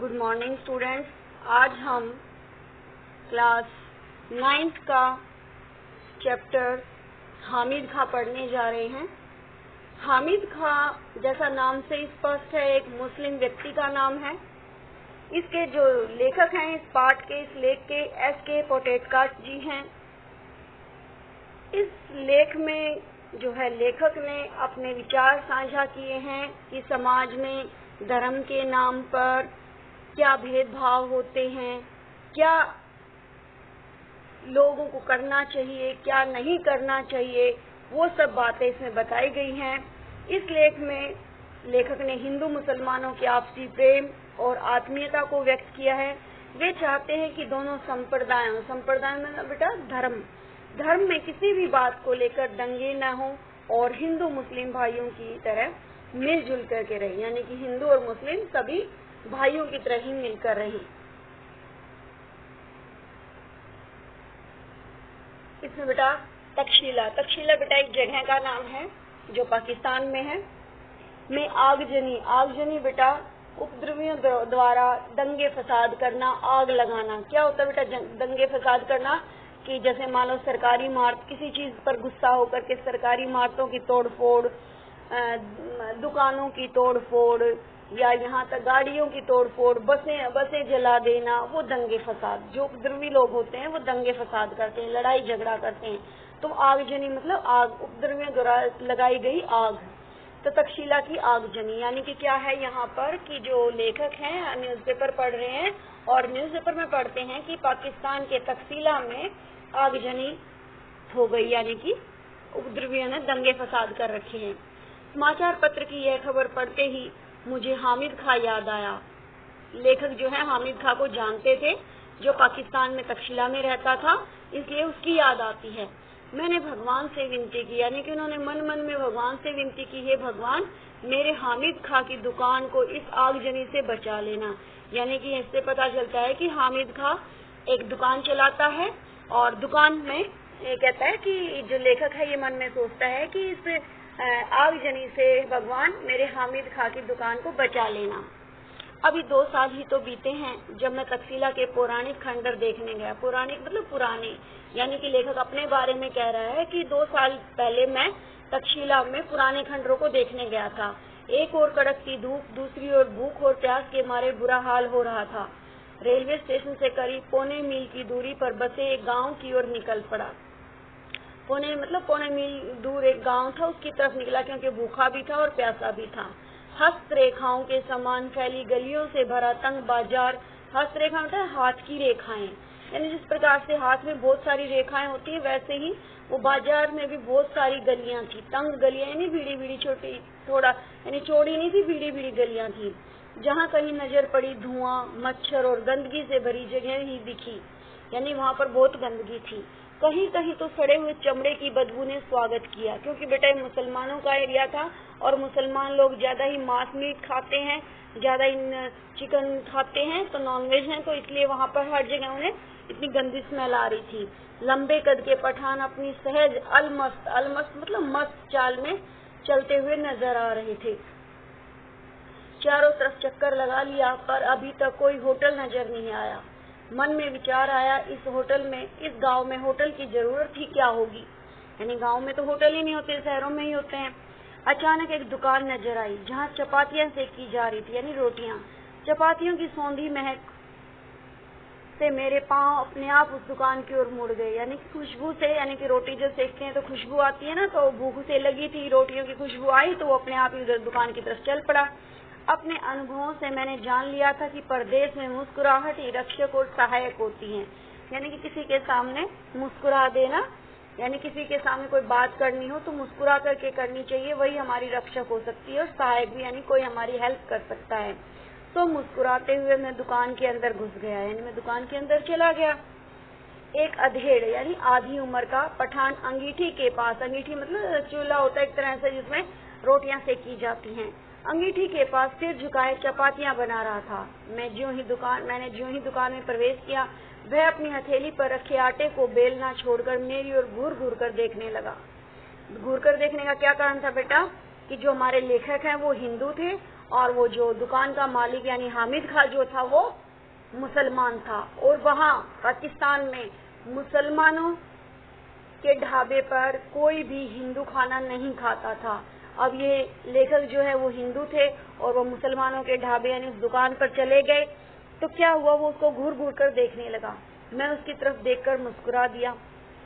Good morning students. आज हम class 9th का चैप्टर हामिद खां पढ़ने जा रहे हैं। हामिद खां जैसा नाम से स्पष्ट है, एक मुस्लिम व्यक्ति का नाम है। इसके जो लेखक हैं इस पाठ के, इस लेख के S.K. पोटेटकाट जी हैं। इस लेख में जो है लेखक ने अपने विचार साझा किए हैं कि समाज में धर्म के नाम पर क्या भेदभाव होते हैं, क्या लोगों को करना चाहिए, क्या नहीं करना चाहिए, वो सब बातें इसमें बताई गई हैं। इस लेख में लेखक ने हिंदू मुसलमानों के आपसी प्रेम और आत्मीयता को व्यक्त किया है। वे चाहते हैं कि दोनों संप्रदाय में बेटा धर्म में किसी भी बात को लेकर दंगे न हो और हिंदू मुस्लिम भाइयों की तरह मिलजुल करके रहे, यानी कि हिंदू और मुस्लिम सभी भाइयों की तरह ही मिलकर रहे। इसमें बेटा तक्षशिला बेटा एक जगह का नाम है जो पाकिस्तान में है। में आगजनी बेटा उपद्रवियों द्वारा दंगे फसाद करना, आग लगाना। क्या होता है बेटा दंगे फसाद करना? कि जैसे मान लो सरकारी इमारत, किसी चीज पर गुस्सा होकर के सरकारी इमारतों की तोड़फोड़, दुकानों की तोड़फोड़, या यहाँ तक गाड़ियों की तोड़फोड़, बसें जला देना, वो दंगे फसाद। जो उपद्रवी लोग होते हैं वो दंगे फसाद करते हैं, लड़ाई झगड़ा करते हैं। तो आगजनी मतलब आग, उपद्रवियों द्वारा लगाई गई आग। तो तक्षशिला की आगजनी यानी कि क्या है यहाँ पर कि जो लेखक हैं न्यूज़पेपर पढ़ रहे हैं और न्यूज़पेपर में पढ़ते हैं कि पाकिस्तान के तक्षशिला में आगजनी हो गई, यानी कि उपद्रवियों ने दंगे फसाद कर रखे हैं। समाचार पत्र की यह खबर पढ़ते ही मुझे हामिद खां याद आया। लेखक जो है हामिद खां को जानते थे, जो पाकिस्तान में तक्षशिला में रहता था, इसलिए उसकी याद आती है। मैंने भगवान से विनती की, यानी कि उन्होंने मन में भगवान से विनती की, हे भगवान मेरे हामिद खां की दुकान को इस आगजनी से बचा लेना। यानी कि इससे पता चलता है कि हामिद खां एक दुकान चलाता है और दुकान में ये कहता है कि जो लेखक है ये मन में सोचता है कि इस आगजनी से भगवान मेरे हामिद खां की दुकान को बचा लेना। अभी 2 साल ही तो बीते हैं जब मैं तक्षशिला के पौराणिक खंडर देखने गया। पौराणिक मतलब पुराने, यानी कि लेखक अपने बारे में कह रहा है कि 2 साल पहले मैं तक्षशिला में पुराने खंडरों को देखने गया था। एक ओर कड़कती धूप, दूसरी ओर भूख और प्यास के मारे बुरा हाल हो रहा था। रेलवे स्टेशन से करीब पौने मील की दूरी पर बसे एक गाँव की ओर निकल पड़ा। पौने मील दूर एक गांव था, उसकी तरफ निकला क्योंकि भूखा भी था और प्यासा भी था। हस्त रेखाओं के समान फैली गलियों से भरा तंग बाजार। हस्त रेखा मतलब हाथ की रेखाएं, यानी जिस प्रकार से हाथ में बहुत सारी रेखाएं होती है वैसे ही वो बाजार में भी बहुत सारी गलियां थी। तंग गलियां यानी भीड़ी छोटी, थोड़ा यानी चौड़ी नहीं थी, भीड़ी गलियां थी। जहाँ कहीं नजर पड़ी धुआं, मच्छर और गंदगी से भरी जगह ही दिखी, यानी वहाँ पर बहुत गंदगी थी। कहीं तो सड़े हुए चमड़े की बदबू ने स्वागत किया, क्योंकि बेटा ये मुसलमानों का एरिया था और मुसलमान लोग ज्यादा ही मांस मीट खाते हैं, ज्यादा ही चिकन खाते हैं, तो नॉनवेज हैं, तो इसलिए वहाँ पर हर जगह उन्हें इतनी गंदी स्मेल आ रही थी। लंबे कद के पठान अपनी सहज अलमस्त मतलब मस्त चाल में चलते हुए नजर आ रहे थे। चारों तरफ चक्कर लगा लिया पर अभी तक कोई होटल नजर नहीं आया। मन में विचार आया, इस गांव में होटल की जरूरत ही क्या होगी, यानी गांव में तो होटल ही नहीं होते, शहरों में ही होते हैं। अचानक एक दुकान नजर आई जहां चपातियां सेकी जा रही थी, यानी रोटियां। चपातियों की सौंधी महक से मेरे पांव अपने आप उस दुकान की ओर मुड़ गए, यानी कि खुशबू से, यानी कि रोटी जब सेकते हैं तो खुशबू आती है ना, तो भूख से लगी थी, रोटियों की खुशबू आई तो वो अपने आप ही दुकान की तरफ चल पड़ा। अपने अनुभवों से मैंने जान लिया था कि परदेश में मुस्कुराहट ही रक्षक और सहायक होती है, यानी कि किसी के सामने मुस्कुरा देना, यानी किसी के सामने कोई बात करनी हो तो मुस्कुरा करके करनी चाहिए, वही हमारी रक्षक हो सकती है और सहायक भी, यानी कोई हमारी हेल्प कर सकता है। तो मुस्कुराते हुए मैं दुकान के अंदर घुस गया, यानी मैं दुकान के अंदर चला गया। एक अधेड़ यानी आधी उम्र का पठान अंगीठी के पास, अंगीठी मतलब चूल्हा होता है एक तरह से जिसमें रोटियां सेकी जाती हैं, अंगीठी के पास सिर झुकाए चपातियां बना रहा था। मैंने ज्यों ही दुकान में प्रवेश किया, वह अपनी हथेली पर रखे आटे को बेलना छोड़कर मेरी ओर घूर कर देखने लगा। घूर कर देखने का क्या कारण था बेटा कि जो हमारे लेखक हैं वो हिंदू थे और वो जो दुकान का मालिक यानी हामिद खां जो था वो मुसलमान था, और वहाँ पाकिस्तान में मुसलमानों के ढाबे पर कोई भी हिंदू खाना नहीं खाता था। अब ये लेखक जो है वो हिंदू थे और वो मुसलमानों के ढाबे यानी उस दुकान पर चले गए, तो क्या हुआ, वो उसको घूर घूर कर देखने लगा। मैं उसकी तरफ देखकर मुस्कुरा दिया,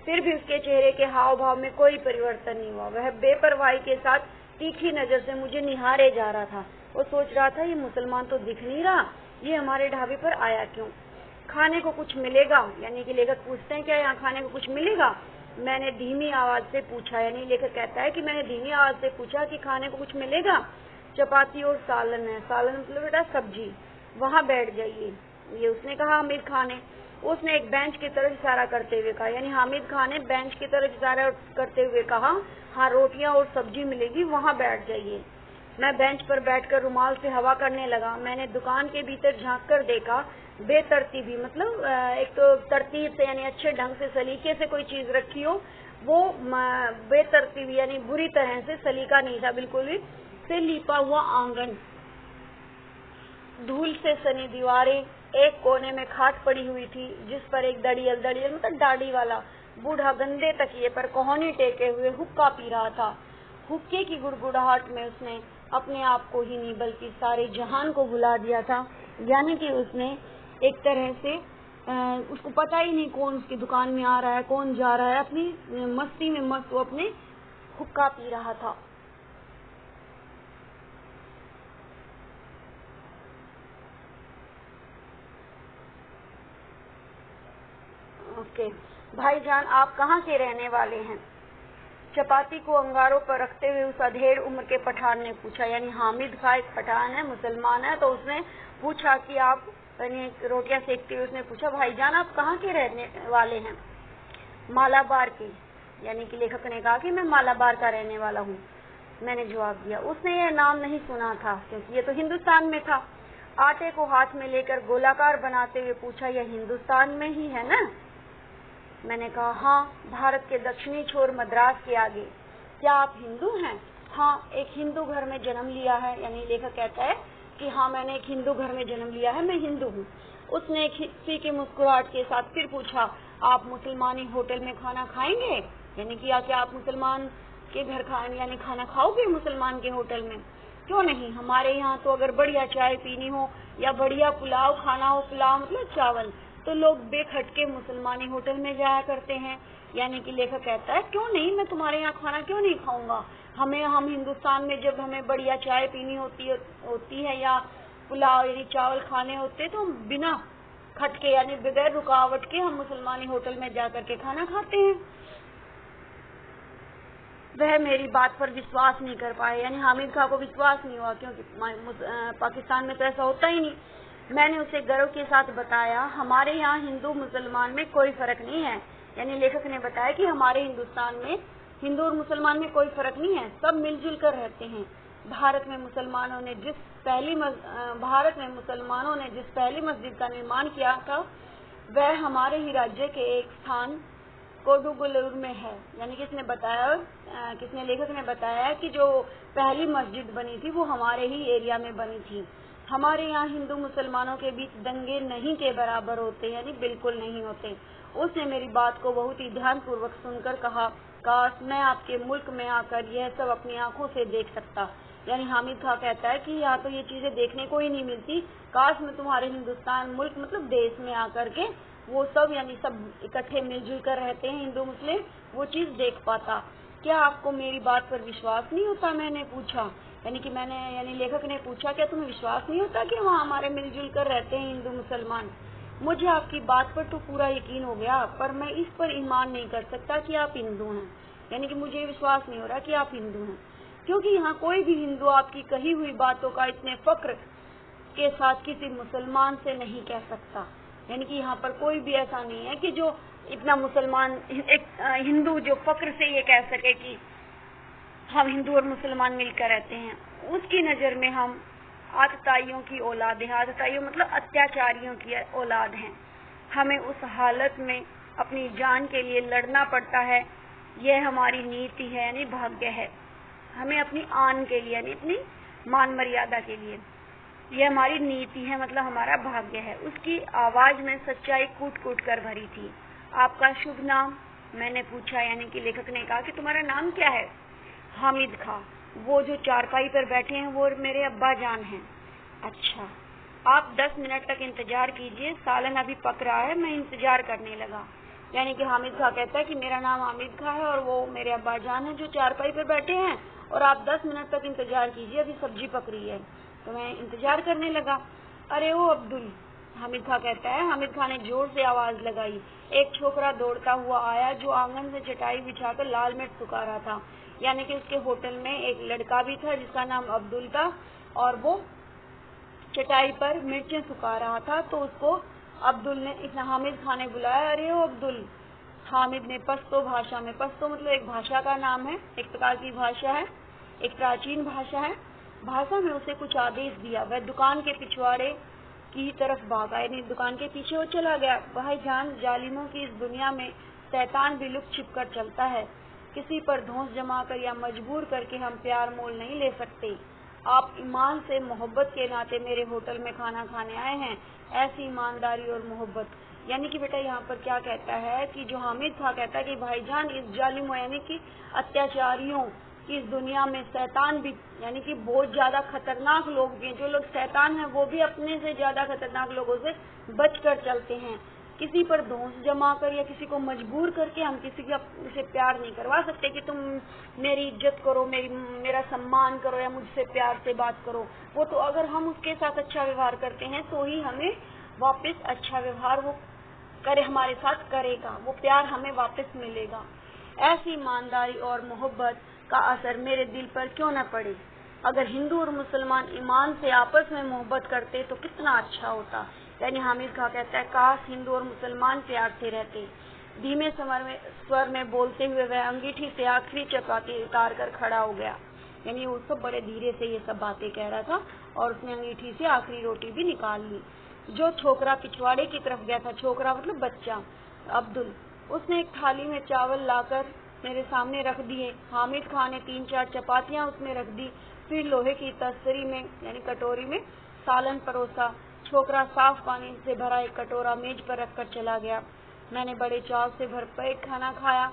फिर भी उसके चेहरे के हाव भाव में कोई परिवर्तन नहीं हुआ। वह बेपरवाही के साथ तीखी नजर से मुझे निहारे जा रहा था। वो सोच रहा था, ये मुसलमान तो दिख नहीं रहा, ये हमारे ढाबे पर आया क्यों? खाने को कुछ मिलेगा? यानी कि लेखक पूछते हैं, क्या यहाँ खाने को कुछ मिलेगा? मैंने धीमी आवाज से पूछा, यानी लेखक कहता है कि मैंने धीमी आवाज से पूछा कि खाने को कुछ मिलेगा? चपाती और सालन है। सालन मतलब बेटा सब्जी। वहाँ बैठ जाइए, ये उसने कहा हामिद खान ने। उसने एक बेंच की तरफ इशारा करते हुए कहा, यानी हामिद खान ने बेंच की तरफ इशारा करते हुए कहा, हाँ रोटियां और सब्जी मिलेगी, वहाँ बैठ जाइए। मैं बेंच पर बैठकर रुमाल से हवा करने लगा। मैंने दुकान के भीतर झांक कर देखा। बेतरतीबी मतलब एक तो तरतीब से यानी अच्छे ढंग से सलीके से कोई चीज रखी हो, वो बेतरतीबी यानी बुरी तरह से सलीका नहीं था, बिल्कुल भी से लिपा हुआ आंगन, धूल से सनी दीवारें, एक कोने में खाट पड़ी हुई थी जिस पर एक दड़ियल मतलब दाढ़ी वाला बूढ़ा गंदे तकिए पर कोहनी टेके हुए हुक्का पी रहा था। हुक्के की गुड़गुड़ाहट में उसने अपने आप को ही नहीं बल्कि सारे जहान को भुला दिया था। यानी कि उसने एक तरह से उसको पता ही नहीं कौन उसकी दुकान में आ रहा है, कौन जा रहा है, अपनी मस्ती में मस्त वो अपने हुक्का पी रहा था। ओके, भाईजान आप कहाँ के रहने वाले हैं? चपाती को अंगारों पर रखते हुए उस अधेड़ उम्र के पठान ने पूछा, यानी हामिद खां एक पठान है, मुसलमान है, तो उसने पूछा कि आप, यानी रोटियां सेकते हुए उसने पूछा, भाईजान आप कहाँ के रहने वाले हैं? मालाबार के, यानी कि लेखक ने कहा कि मैं मालाबार का रहने वाला हूँ। मैंने जवाब दिया। उसने यह नाम नहीं सुना था क्योंकि ये तो हिंदुस्तान में था। आटे को हाथ में लेकर गोलाकार बनाते हुए पूछा, यह हिंदुस्तान में ही है ना? मैंने कहा हाँ, भारत के दक्षिणी छोर मद्रास के आगे। क्या आप हिंदू हैं? हाँ, एक हिंदू घर में जन्म लिया है। यानी लेखक कहता है कि हाँ मैंने एक हिंदू घर में जन्म लिया है, मैं हिंदू हूँ। उसने एक हिस्सी की मुस्कुराहट के साथ फिर पूछा, आप मुसलमानी होटल में खाना खाएंगे? यानी कि क्या आप मुसलमान के घर यानी खाना खाओगे मुसलमान के होटल में? क्यों नहीं, हमारे यहाँ तो अगर बढ़िया चाय पीनी हो या बढ़िया पुलाव खाना हो, पुलाव मतलब चावल, तो लोग बेखटके मुसलमानी होटल में जाया करते हैं। यानी कि लेखक कहता है क्यों नहीं, मैं तुम्हारे यहाँ खाना क्यों नहीं खाऊंगा? हम हिंदुस्तान में जब हमें बढ़िया चाय पीनी होती है या पुलाव यानी चावल खाने होते, तो हम बिना खटके यानी बगैर रुकावट के हम मुसलमानी होटल में जा करके खाना खाते हैं। वह मेरी बात पर विश्वास नहीं कर पाए, यानी हामिद खां को विश्वास नहीं हुआ क्योंकि पाकिस्तान में तो ऐसा होता ही नहीं। मैंने उसे गर्व के साथ बताया, हमारे यहाँ हिंदू मुसलमान में कोई फर्क नहीं है। यानी लेखक ने बताया कि हमारे हिंदुस्तान में हिंदू और मुसलमान में कोई फर्क नहीं है, सब मिलजुल कर रहते हैं। भारत में मुसलमानों ने जिस पहली मस्जिद का निर्माण किया था, वह हमारे ही राज्य के एक स्थान कोडुगुलूर में है। यानी किसने लेखक ने बताया कि जो पहली मस्जिद बनी थी वो हमारे ही एरिया में बनी थी। हमारे यहाँ हिंदू मुसलमानों के बीच दंगे नहीं के बराबर होते, यानी बिल्कुल नहीं होते। उसने मेरी बात को बहुत ही ध्यानपूर्वक सुनकर कहा, काश मैं आपके मुल्क में आकर यह सब अपनी आंखों से देख सकता। यानी हामिद खां कहता है कि यहाँ तो ये चीजें देखने को ही नहीं मिलती, काश मैं तुम्हारे हिंदुस्तान मुल्क मतलब देश में आकर के वो सब यानी सब इकट्ठे मिलजुल कर रहते हैं हिंदू मुस्लिम, वो चीज देख पाता। क्या आपको मेरी बात पर विश्वास नहीं होता? मैंने पूछा। यानी लेखक ने पूछा, क्या तुम्हें विश्वास नहीं होता कि वहाँ हमारे मिलजुल कर रहते हैं हिंदू मुसलमान? मुझे आपकी बात पर तो पूरा यकीन हो गया, पर मैं इस पर ईमान नहीं कर सकता कि आप हिंदू हैं। यानी कि मुझे विश्वास नहीं हो रहा कि आप हिंदू हैं, क्योंकि यहाँ कोई भी हिंदू आपकी कही हुई बातों का इतने फक्र के साथ किसी मुसलमान से नहीं कह सकता। यानी कि यहाँ पर कोई भी ऐसा नहीं है कि जो इतना मुसलमान एक हिंदू जो फक्र से ये कह सके कि हम हिंदू और मुसलमान मिलकर रहते हैं। उसकी नजर में हम आतताइयों की औलाद हैं। आतताइयों मतलब अत्याचारियों की औलाद हैं। हमें उस हालत में अपनी जान के लिए लड़ना पड़ता है, यह हमारी नीति है यानी भाग्य है। हमें अपनी आन के लिए यानी अपनी मान मर्यादा के लिए। यह हमारी नीति है, मतलब हमारा भाग्य है। उसकी आवाज में सच्चाई कूट कूट कर भरी थी। आपका शुभ नाम, मैंने पूछा, यानी कि लेखक ने कहा कि तुम्हारा नाम क्या है? हामिद खां। वो जो चारपाई पर बैठे हैं वो मेरे अब्बा जान हैं। अच्छा, आप 10 मिनट तक इंतजार कीजिए, सालन अभी पक रहा है। मैं इंतजार करने लगा। यानी कि हामिद खां कहता है कि मेरा नाम हामिद खां है और वो मेरे अब्बा जान है जो चारपाई पर बैठे हैं, और आप 10 मिनट तक इंतजार कीजिए, अभी सब्जी पक रही है। तो मैं इंतजार करने लगा। अरे ओ अब्दुल, हामिद खां कहता है। हामिद खां ने जोर से आवाज लगाई। एक छोकरा दौड़ता हुआ आया जो आंगन से चटाई बिछाकर लाल मिर्च सुखा रहा था। यानी कि उसके होटल में एक लड़का भी था जिसका नाम अब्दुल था, और वो चटाई पर मिर्चें सुखा रहा था। तो उसको अब्दुल ने, इस हामिद खां ने बुलाया, अरे ओ अब्दुल। हामिद ने पश्तो भाषा में, पश्तो मतलब एक भाषा का नाम है, एक प्रकार की भाषा है, एक प्राचीन भाषा है, भाषा में उसे कुछ आदेश दिया। वह दुकान के पिछवाड़े की तरफ भागा, यानी दुकान के पीछे वो चला गया। भाईजान, जालिमों की इस दुनिया में शैतान भी लुक छिप कर चलता है। किसी पर धौंस जमाकर या मजबूर करके हम प्यार मोल नहीं ले सकते। आप ईमान से मोहब्बत के नाते मेरे होटल में खाना खाने आए हैं, ऐसी ईमानदारी और मोहब्बत। यानी कि बेटा यहाँ पर क्या कहता है कि जो हामिद खां कहता है कि भाईजान, इस जालिमों यानी कि अत्याचारियों की इस दुनिया में शैतान भी, यानी कि बहुत ज्यादा खतरनाक लोग भी हैं। जो लोग शैतान हैं वो भी अपने से ज्यादा खतरनाक लोगों से बचकर चलते हैं। किसी पर धौंस जमा कर या किसी को मजबूर करके हम किसी से प्यार नहीं करवा सकते कि तुम मेरी इज्जत करो, मेरा सम्मान करो या मुझसे प्यार से बात करो। वो तो अगर हम उसके साथ अच्छा व्यवहार करते हैं तो ही हमें वापस अच्छा व्यवहार वो करे, हमारे साथ करेगा, वो प्यार हमें वापस मिलेगा। ऐसी ईमानदारी और मोहब्बत का असर मेरे दिल पर क्यों न पड़े। अगर हिंदू और मुसलमान ईमान से आपस में मोहब्बत करते तो कितना अच्छा होता। यानी हामिद खां कहता है, काश हिंदू और मुसलमान प्यार से रहते। धीमे स्वर में बोलते हुए वह अंगीठी से आखिरी चपाती उतार कर खड़ा हो गया। यानी वो सब बड़े धीरे से ये सब बातें कह रहा था और उसने अंगीठी से आखिरी रोटी भी निकाल ली। जो छोकरा पिछवाड़े की तरफ गया था, छोकरा मतलब बच्चा, अब्दुल, उसने एक थाली में चावल लाकर मेरे सामने रख दिए। हामिद खां ने 3-4 चपातियां उसमें रख दी, फिर लोहे की तस्तरी में यानी कटोरी में सालन परोसा। छोकरा साफ पानी से भरा एक कटोरा मेज पर रखकर चला गया। मैंने बड़े चाव से भरपेट खाना खाया।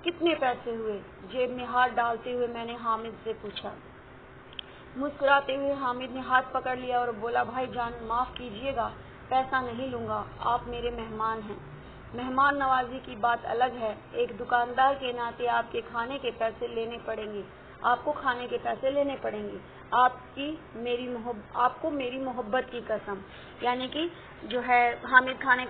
कितने पैसे हुए? जेब में हाथ डालते हुए मैंने हामिद से पूछा। मुस्कुराते हुए हामिद ने हाथ पकड़ लिया और बोला, भाईजान माफ कीजिएगा, पैसा नहीं लूंगा, आप मेरे मेहमान हैं। मेहमान नवाजी की बात अलग है, एक दुकानदार के नाते आपके खाने के पैसे लेने पड़ेंगे, आपको खाने के पैसे लेने पड़ेंगे। आपको मेरी मोहब्बत की कसम। यानी कि जो है हामिद खां ने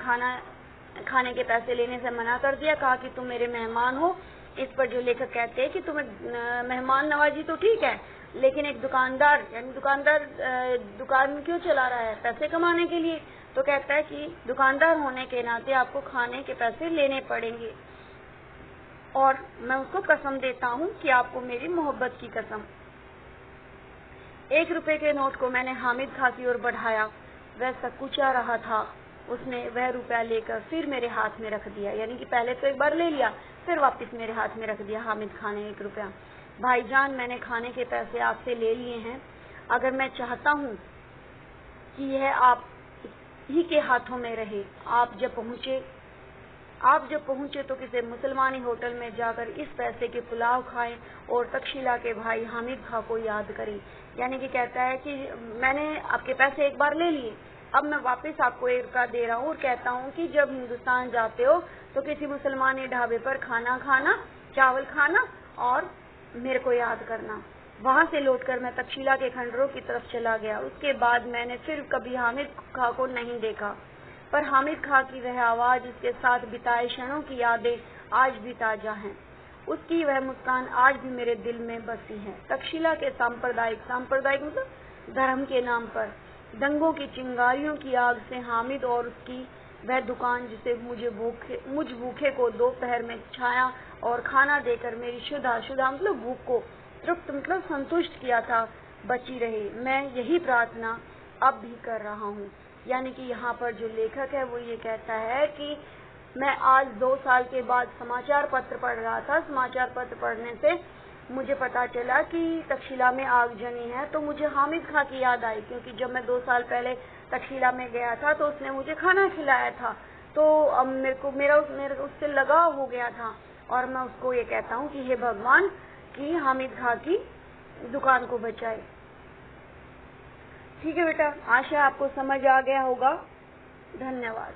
खाने के पैसे लेने से मना कर दिया, कहा कि तुम मेरे मेहमान हो। इस पर जो लेखक कहते हैं कि तुम्हें मेहमान नवाजी तो ठीक है, लेकिन एक दुकानदार, यानी दुकानदार दुकान क्यों चला रहा है? पैसे कमाने के लिए। तो कहता है कि दुकानदार होने के नाते आपको खाने के पैसे लेने पड़ेंगे, और मैं उसको कसम देता हूँ कि आपको मेरी मोहब्बत की कसम। 1 रुपए के नोट को मैंने हामिद खां की ओर बढ़ाया। वह सकुचा रहा था। उसने वह रुपया लेकर फिर मेरे हाथ में रख दिया। यानी कि पहले तो एक बार ले लिया, फिर वापस मेरे हाथ में रख दिया हामिद खां ने 1 रुपया। भाईजान, मैंने खाने के पैसे आपसे ले लिए हैं। अगर मैं चाहता हूँ कि यह आप ही के हाथों में रहे, आप जब पहुंचे तो किसी मुसलमानी होटल में जाकर इस पैसे के पुलाव खाएं और तक्षशिला के भाई हामिद खां को याद करें। यानी कि कहता है कि मैंने आपके पैसे एक बार ले लिए, अब मैं वापस आपको 1 रुपया दे रहा हूँ और कहता हूँ कि जब हिंदुस्तान जाते हो तो किसी मुसलमानी ढाबे पर खाना खाना, चावल खाना और मेरे को याद करना। वहां से लौटकर मैं तक्षशिला के खंडरों की तरफ चला गया। उसके बाद मैंने फिर कभी हामिद खां को नहीं देखा, पर हामिद खां की वह आवाज, उसके साथ बिताए क्षणों की यादें आज भी ताजा हैं। उसकी वह मुस्कान आज भी मेरे दिल में बसी है। तक्षशिला के सांप्रदायिक मतलब धर्म के नाम पर दंगों की चिंगारियों की आग से हामिद और उसकी वह दुकान, जिसे मुझ भूखे को दोपहर में छाया और खाना देकर मेरी शुदा मतलब भूख को तृप्त मतलब संतुष्ट किया था, बची रहे। मैं यही प्रार्थना अब भी कर रहा हूँ। यानी कि यहाँ पर जो लेखक है वो ये कहता है कि मैं आज 2 साल के बाद समाचार पत्र पढ़ रहा था। समाचार पत्र पढ़ने से मुझे पता चला कि तक्षशिला में आगजनी है, तो मुझे हामिद खां की याद आई, क्योंकि जब मैं 2 साल पहले तक्षशिला में गया था तो उसने मुझे खाना खिलाया था। तो अब मेरा उससे लगाव हो गया था, और मैं उसको ये कहता हूँ कि हे भगवान कि हामिद खां की दुकान को बचाए। ठीक है बेटा, आशा आपको समझ आ गया होगा। धन्यवाद।